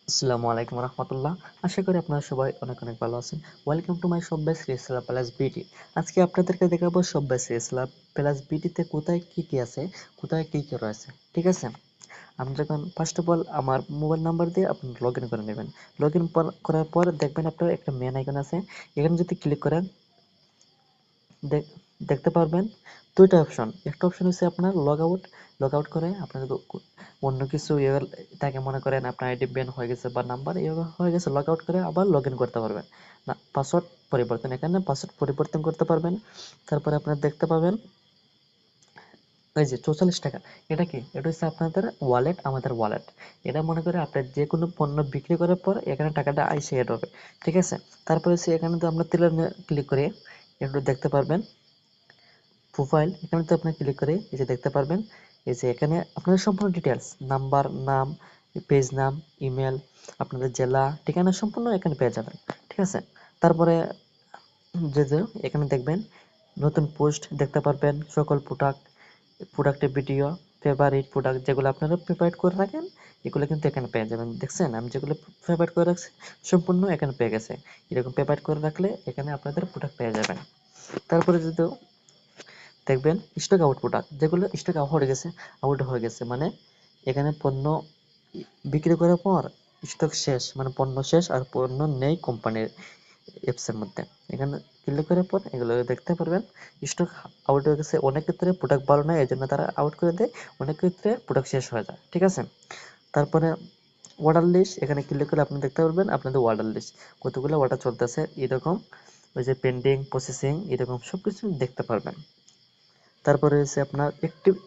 আসসালামু আলাইকুম রহমতুল্লাহ। আশা করি আপনারা সবাই অনেক অনেক ভালো আছেন। Welcome to my shop by Srisla plus BT. আজকে আপনাদেরকে দেখাবো শপ বাই শ্রীসলা প্লাস বিটিতে কোথায় কি কি আছে, কোথায় কি কি রয়েছে। ঠিক আছে, আপনি যখন ফার্স্ট অফ অল আমার মোবাইল নাম্বার দিয়ে আপনি লগ ইন করে নেবেন। লগ ইন করার পর দেখবেন আপনার একটা মেন আইকন আছে, এখানে যদি ক্লিক করেন দেখতে পারবেন দুইটা অপশন। একটা অপশন হচ্ছে আপনার লগ আউট করে আপনার যদি অন্য কিছু তাকে মনে করেন আপনার আইডি ব্যান হয়ে গেছে বা নাম্বার হয়ে গেছে, লগ আউট করে আবার লগ ইন করতে পারবেন না। পাসওয়ার্ড পরিবর্তন, এখানে পাসওয়ার্ড পরিবর্তন করতে পারবেন। তারপরে আপনার দেখতে পাবেন এই যে 44 টাকা, এটা কি? এটা হচ্ছে আপনাদের ওয়ালেট, আমাদের ওয়ালেট। এটা মনে করে আপনার যে কোনো পণ্য বিক্রি করার পর এখানে টাকাটা আইসে এড হবে। ঠিক আছে, তারপরে হচ্ছে এখানে তো আমরা তেলের ক্লিক করে একটু দেখতে পারবেন প্রোফাইল, এখানে তো আপনি ক্লিক করে এই যে দেখতে পারবেন এই যে এখানে আপনাদের সম্পূর্ণ ডিটেলস, নাম্বার, নাম, পেজ নাম, ইমেল, আপনাদের জেলা, ঠিকানা সম্পূর্ণ এখানে পেয়ে যাবেন। ঠিক আছে, তারপরে যে এখানে দেখবেন নতুন পোস্ট দেখতে পারবেন, সকল প্রোডাক্টের ভিডিও, ফেভারিট প্রোডাক্ট যেগুলো আপনারা ফেভারিট করে রাখেন এগুলো কিন্তু এখানে পেয়ে যাবেন। দেখছেন আমি যেগুলো ফেভারিট করে রাখছি সম্পূর্ণ এখানে পেয়ে গেছে। এরকম ফেভারিট করে রাখলে এখানে আপনাদের প্রোডাক্ট পেয়ে যাবেন। তারপরে যদি দেখবেন স্টক আউট প্রোডাক্ট, যেগুলো স্টক আউট হয়ে গেছে মানে এখানে পণ্য বিক্রি করার পর স্টক শেষ, মানে পণ্য শেষ আর পণ্য নেই কোম্পানির অ্যাপস এর মধ্যে। এখানে ক্লিক করার পর এগুলো দেখতে পারবেন স্টক আউট হয়ে গেছে। অনেক ক্ষেত্রে প্রোডাক্ট ভালো নয় এই জন্য তারা আউট করে দেয়, অনেক ক্ষেত্রে প্রোডাক্ট শেষ হয়ে যায়। ঠিক আছে, তারপরে অর্ডার লিস্ট, এখানে ক্লিক করে আপনি দেখতে পারবেন আপনাদের অর্ডার লিস্ট, কতগুলো অর্ডার চলতেছে এরকম, ওই যে পেন্ডিং, প্রসেসিং, এরকম সবকিছু দেখতে পারবেন। তারপরে হচ্ছে আপনার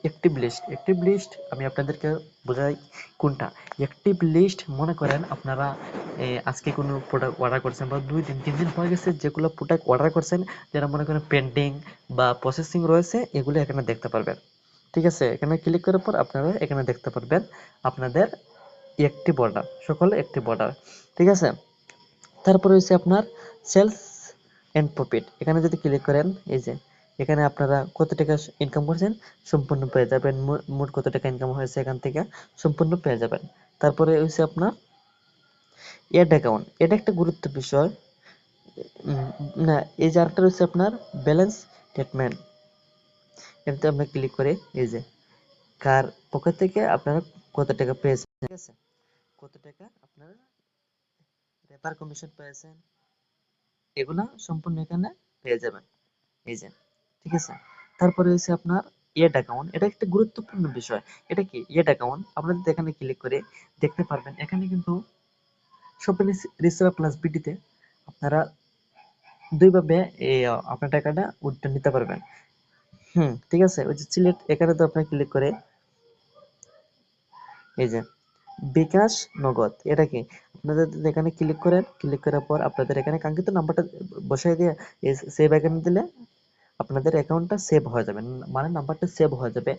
অ্যাক্টিভ লিস্ট আমি আপনাদেরকে বোঝাই কোনটা। অ্যাক্টিভ লিস্ট মনে করেন আপনারা আজকে কোনো প্রোডাক্ট অর্ডার করছেন বা 2 দিন 3 দিন হয়ে গেছে, যেগুলো প্রোডাক্ট অর্ডার করছেন যারা মনে করেন পেন্ডিং বা প্রসেসিং রয়েছে এগুলো এখানে দেখতে পারবেন। ঠিক আছে, এখানে ক্লিক করার পর আপনারা এখানে দেখতে পারবেন আপনাদের অ্যাক্টিভ অর্ডার, সকল অ্যাক্টিভ অর্ডার। ঠিক আছে, তারপরে হচ্ছে আপনার সেলস এন্ড প্রফিট, এখানে যদি ক্লিক করেন এই যে এখানে আপনারা কত টাকা ইনকাম করছেন সম্পূর্ণ পেয়ে যাবেন, মোট কত টাকা ইনকাম হয়েছে এখান থেকে সম্পূর্ণ পেয়ে যাবেন। তারপরে হচ্ছে আপনার এড অ্যাকাউন্ট, এটা একটা গুরুত্ব বিষয়। উম, না, এই যে আরেকটা রয়েছে আপনার ব্যালেন্স স্টেটমেন্ট, এটাতে আপনি ক্লিক করে এই যে কার পকেট থেকে আপনারা কত টাকা পেয়েছেন, ঠিক আছে, কত টাকা আপনারা রেফার কমিশন পেয়েছেন এগুলা সম্পূর্ণ এখানে পেয়ে যাবেন এই যে। ঠিক আছে, তারপরে হচ্ছে আপনার এড অ্যাকাউন্ট, এটা একটা গুরুত্বপূর্ণ বিষয়। এটা কি এড অ্যাকাউন্ট? আপনাদের এখানে ক্লিক করে দেখতে পারবেন এখানে কিন্তু শপিং রিসেলার প্লাস বিটিতে আপনারা দুইভাবে এই আপনার টাকাটা উইথড্র নিতে পারবেন। ঠিক আছে, ওই যে সিলেক্ট, এখানে তো আপনি ক্লিক করে এই যে বিকাশ, নগদ, এটা কি? আপনাদের এখানে ক্লিক করেন, ক্লিক করার পর আপনাদের এখানে কাঙ্ক্ষিত নাম্বারটা বসাই দিয়ে সেভ আইকনে দিলে আপনাদের অ্যাকাউন্টটা সেভ হয়ে যাবে, মানে নাম্বারটা সেভ হয়ে যাবে।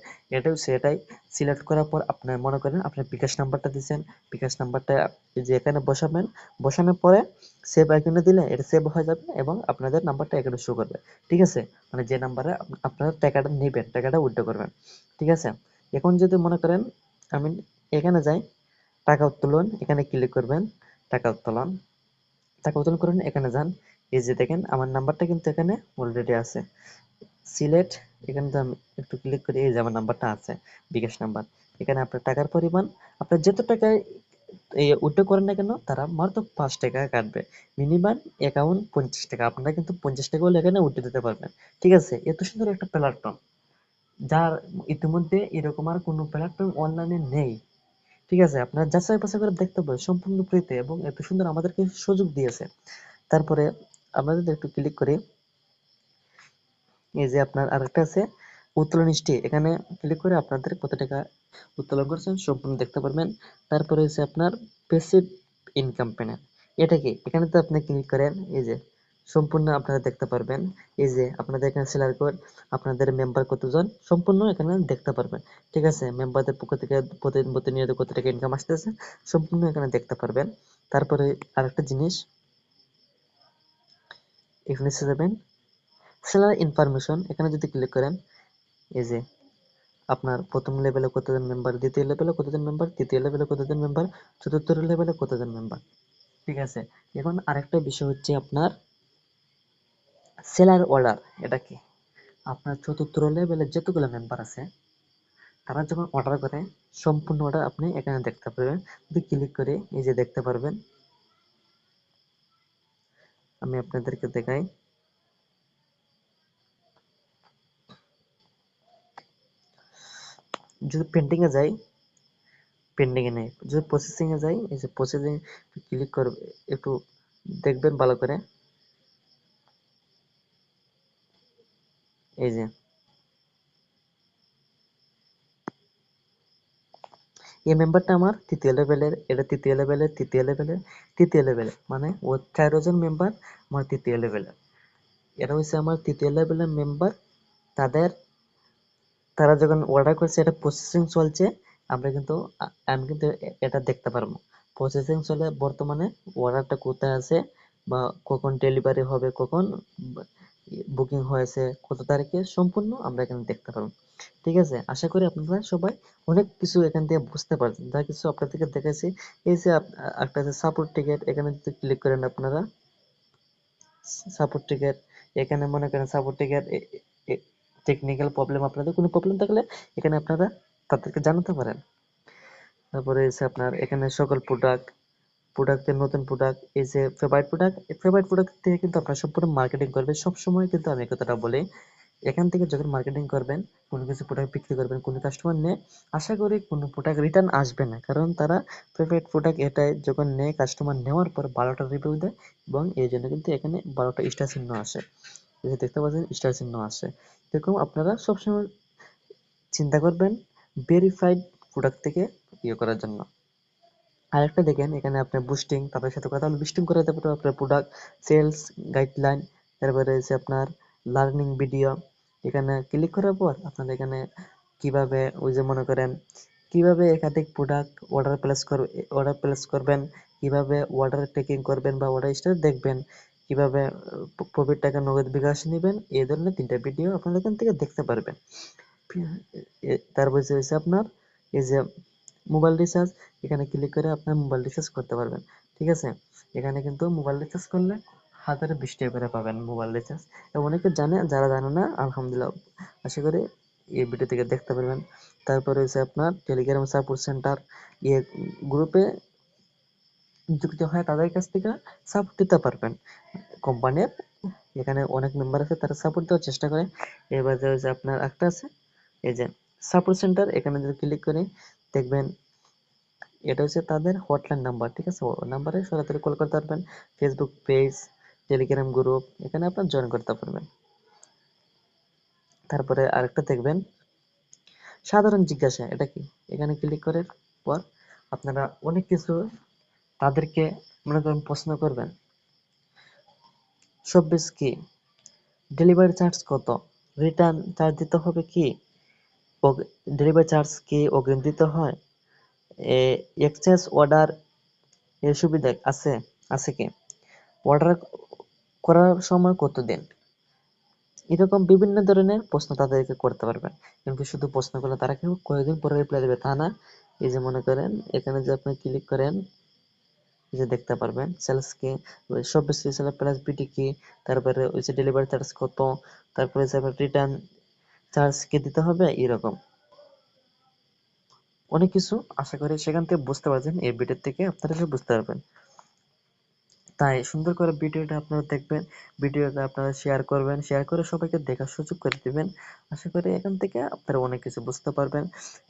সেটাই সিলেক্ট করার পর আপনার মনে করেন আপনার বিকাশ নাম্বারটা দিয়েছেন, বিকাশ নাম্বারটা এই যে এখানে বসাবেন, বসানোর পরে সেভ আইকনে দিলে এটা সেভ হয়ে যাবে এবং আপনাদের নাম্বারটা এখানে শো করবে। ঠিক আছে, মানে যে নাম্বারে আপনারা টাকাটা নেবেন, টাকাটা উইথড্র করবেন। ঠিক আছে, এখন যদি মনে করেন আমি এখানে যাই টাকা উত্তোলন, এখানে ক্লিক করবেন, টাকা উত্তোলন, টাকা উত্তোলন করেন, এখানে যান, এই যে দেখেন আমার নাম্বারটা কিন্তু এখানে অলরেডি আছে সিলেট, এখানে তো আমি একটু ক্লিক করি, এই যে আমার নাম্বারটা আছে বিকাশ নাম্বার। এখানে আপনার টাকার পরিমাণ, আপনার যত টাকায় উইথড্র করেন না কেন তারা মাত্র 5 টাকা কাটবে। মিনিমাম অ্যাকাউন্ট 50 টাকা, আপনারা কিন্তু 50 টাকা হলে এখানে উইথড্র দিতে পারবেন। ঠিক আছে, এত সুন্দর একটা প্ল্যাটফর্ম যার ইতিমধ্যে এরকম আর কোনো প্ল্যাটফর্ম অনলাইনে নেই। ঠিক আছে, আপনারা যাচাই বাছাই করে দেখতে পারেন সম্পূর্ণ ফ্রিতে এবং এত সুন্দর আমাদেরকে সুযোগ দিয়েছে। তারপরে আমরা যদি একটু ক্লিক করি এই যে আপনার আরেকটা আছে উত্তোলন হিস্ট্রি, এখানে ক্লিক করে আপনাদের কত টাকা উত্তোলন করছেন সম্পূর্ণ দেখতে পারবেন। তারপরে হচ্ছে আপনার প্যাসিভ ইনকাম প্যানেল, এটা কি? এখানে তো আপনি ক্লিক করেন এই যে সম্পূর্ণ আপনারা দেখতে পারবেন এই যে আপনাদের এখানে সেলার কোড, আপনাদের মেম্বার কতজন সম্পূর্ণ এখানে দেখতে পারবেন। ঠিক আছে, মেম্বারদের পক্ষ থেকে প্রতিনিয়ত কত টাকা ইনকাম আসতেছে সম্পূর্ণ এখানে দেখতে পারবেন। তারপরে আরেকটা জিনিস এখানে এসে যাবেন সেলার ইনফরমেশন, এখানে যদি ক্লিক করেন এই যে আপনার প্রথম লেভেলে কতজন মেম্বার, দ্বিতীয় লেভেলে কতজন মেম্বার, তৃতীয় লেভেলে কতজন মেম্বার, চতুর্থ লেভেলে কতজন মেম্বার। ঠিক আছে, এখন আরেকটা বিষয় হচ্ছে আপনার সেলার অর্ডার। এটা কি, আপনার চতুর্থ লেভেলে যতগুলো মেম্বার আছে তারা যখন অর্ডার করে সম্পূর্ণ অর্ডার আপনি এখানে দেখতে পারবেন। যদি ক্লিক করে এই যে দেখতে পারবেন, আমি আপনাদেরকে দেখাই। যদি পেন্টিং এ যাই, পেন্ডিং এ নেই, যদি প্রসেসিং এ যাই, এই যে প্রসেসিং ক্লিক করবে, একটু দেখবেন ভালো করে। এই যে এই মেম্বারটা আমার তৃতীয় লেভেলের, এটা তৃতীয় লেভেলের, তৃতীয় লেভেলের, তৃতীয় লেভেলের, মানে ও 13 জন মেম্বার আমার তৃতীয় লেভেলের। এটা হচ্ছে আমার তৃতীয় লেভেলের মেম্বার। তাদের তারা যখন অর্ডার করছে এটা প্রসেসিং চলছে, আমরা কিন্তু আমি কিন্তু এটা দেখতে পারবো। প্রসেসিং চলে বর্তমানে, অর্ডারটা কোথায় আছে বা কখন ডেলিভারি হবে, কখন বুকিং হয়েছে, কত তারিখে, সম্পূর্ণ আমরা এখানে দেখতে পারবো। ঠিক আছে, আশা করি আপনারা সবাই অনেক কিছু এখান থেকে বুঝতে পারছেন, যা কিছু আপনাদেরকে দেখাচ্ছি। এই যে একটা আছে সাপোর্ট টিকেট, এখানে যদি ক্লিক করেন আপনারা সাপোর্ট টিকেট, এখানে মনে করেন সাপোর্ট টিকেট টেকনিক্যাল প্রবলেম, আপনাদের কোনো প্রবলেম থাকলে এখানে আপনারা তাদেরকে জানাতে পারেন। তারপরে এসে আপনার এখানে সকল প্রোডাক্টের নতুন প্রোডাক্ট, এই যে ফেভারিট প্রোডাক্ট থেকে কিন্তু আপনারা সম্পূর্ণ মার্কেটিং করবেন। সবসময় কিন্তু আমি এই কথাটা বলি, এখান থেকে যখন মার্কেটিং করবেন, কোনো কিছু প্রোডাক্ট বিক্রি করবেন, কোনো কাস্টমার নেয়, আশা করি কোনো প্রোডাক্ট রিটার্ন আসবে না, কারণ তারা ফেভারিট প্রোডাক্ট এটাই যখন নেয়, কাস্টমার নেওয়ার পর 12টা রিভিউ দেয়, এবং এই জন্য কিন্তু এখানে 12টা স্টার চিহ্ন আসে। এই যে দেখতে পাচ্ছেন স্টার চিহ্ন আসে। এরকম আপনারা সবসময় চিন্তা করবেন ভেরিফাইড প্রোডাক্ট থেকে ইয়ে করার জন্য। আরেকটা দেখেন, এখানে আপনার বুস্টিং, তাদের সাথে কথা বলে বুস্টিং করাতে পারবেন আপনার প্রোডাক্ট সেলস গাইডলাইন। তারপরে হচ্ছে আপনার লার্নিং ভিডিও, এখানে ক্লিক করার পর আপনার এখানে কিভাবে ওই যে মনে করেন কিভাবে একাধিক প্রোডাক্ট অর্ডার প্লেস করবেন, কিভাবে অর্ডার ট্রেকিং করবেন বা অর্ডার স্ট্যাটাস দেখবেন, কিভাবে প্রফিট টাকা নগদ বিকাশ নেবেন, এই ধরনের 3টা ভিডিও আপনারা এখান থেকে দেখতে পারবেন। তারপর হচ্ছে আপনার এই যে মোবাইল রিচার্জ, এখানে ক্লিক করে আপনার মোবাইল রিচার্জ করতে পারবেন। ঠিক আছে, এখানে কিন্তু মোবাইল রিচার্জ করলে হাজারে 20 টাকা করে পাবেন মোবাইল রিচার্জ। এবং অনেকে জানে, যারা জানে না আলহামদুলিল্লাহ, আশা করি এই ভিডিও থেকে দেখতে পারবেন। তারপরে হচ্ছে আপনার টেলিগ্রাম সাপোর্ট সেন্টার, ইয়ে গ্রুপে যুক্ত হয় তাদের কাছ থেকে সাপোর্ট দিতে পারবেন কোম্পানির। এখানে অনেক মেম্বার আছে, তারা সাপোর্ট দেওয়ার চেষ্টা করে। এবার যে আপনার একটা আছে এই যে সাপোর্ট সেন্টার, এখানে যদি ক্লিক করি দেখবেন এটা হচ্ছে তাদের হটলাইন নাম্বার। ঠিক আছে, নাম্বারে সরাসরি কল করতে পারবেন। ফেসবুক পেজ, টেলিগ্রাম গ্রুপ, এখানে আপনার জয়েন করতে পারবেন। তারপরে আরেকটা দেখবেন সাধারণ জিজ্ঞাসা, এটা কি, এখানে ক্লিক করার পর আপনারা অনেক কিছু তাদেরকে মনে করেন প্রশ্ন করবেন। সববিজ কি, ডেলিভারি চার্জ কত, রিটার্ন চার্জ দিতে হবে কি, ডেলিভারি চার্জ কি অগ্রিম দিতে হয়, এক্সচেঞ্জ অর্ডার এর সুবিধা আছে আছে কি, অর্ডার করার সময় কতদিন, এরকম বিভিন্ন ধরনের প্রশ্ন তাদেরকে করতে পারবেন। কিন্তু শুধু প্রশ্ন করলে তারা কেউ কয়েকদিন পরে রিপ্লাই দেবে তা না। এই যে মনে করেন এখানে যে আপনি ক্লিক করেন, এই যে দেখতে পারবেন সেলস কি, সব সেলার প্লাস বিটি কি, তারপরে ওই যে ডেলিভারি চার্জ কত, তারপরে যে রিটার্ন চার্জ কি দিতে হবে, এরকম অনেক কিছু আশা করি সেখান থেকে বুঝতে পারছেন। এই ভিডিও থেকে আপনারা সব বুঝতে পারবেন। তাই সুন্দর করে ভিডিওটা আপনারা দেখবেন, ভিডিওটা আপনারা শেয়ার করবেন, শেয়ার করে সবাইকে দেখার সুযোগ করে দিবেন। আশা করি এখান থেকে আপনারা অনেক কিছু বুঝতে পারবেন।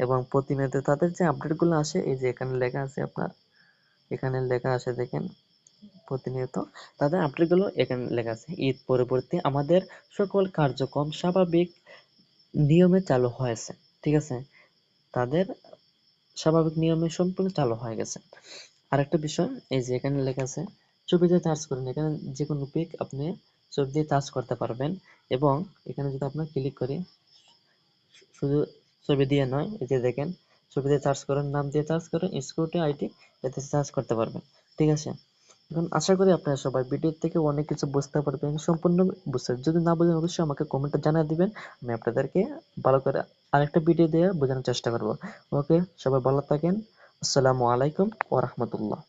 এবং প্রতিনিয়ত তাদের যে আপডেটগুলো আসে, এই যে এখানে লেখা আছে আপনার, এখানে লেখা আছে দেখেন প্রতিনিয়ত তাদের আপডেটগুলো এখানে লেখা আছে। ঈদ পরবর্তী আমাদের সকল কার্যক্রম স্বাভাবিক নিয়মে চালু হয়েছে। ঠিক আছে, তাদের স্বাভাবিক নিয়মে সম্পূর্ণ চালু হয়ে গেছে। আরেকটা বিষয়, এই যে এখানে লেখা আছে ছবি দিয়ে চার্জ করুন, এখানে যে কোনো পিক আপনি ছবি দিয়ে চার্জ করতে পারবেন। এবং এখানে যদি আপনার ক্লিক করি, শুধু ছবি দিয়ে নয়, এই যে দেখেন ছবি দিয়ে চার্জ করেন, নাম দিয়ে চার্জ করেন, সিকিউরিটি আইডি, এতে চার্জ করতে পারবেন। ঠিক আছে, এখন আশা করি আপনারা সবাই ভিডিও থেকে অনেক কিছু বুঝতে পারবেন, সম্পূর্ণ বুঝতে। যদি না বুঝেন অবশ্যই আমাকে কমেন্টে জানিয়ে দিবেন, আমি আপনাদেরকে ভালো করে আরেকটা ভিডিও দিয়ে বোঝানোর চেষ্টা করব। ওকে, সবাই ভালো থাকেন। আসসালামু আলাইকুম ওয়া রাহমাতুল্লাহ।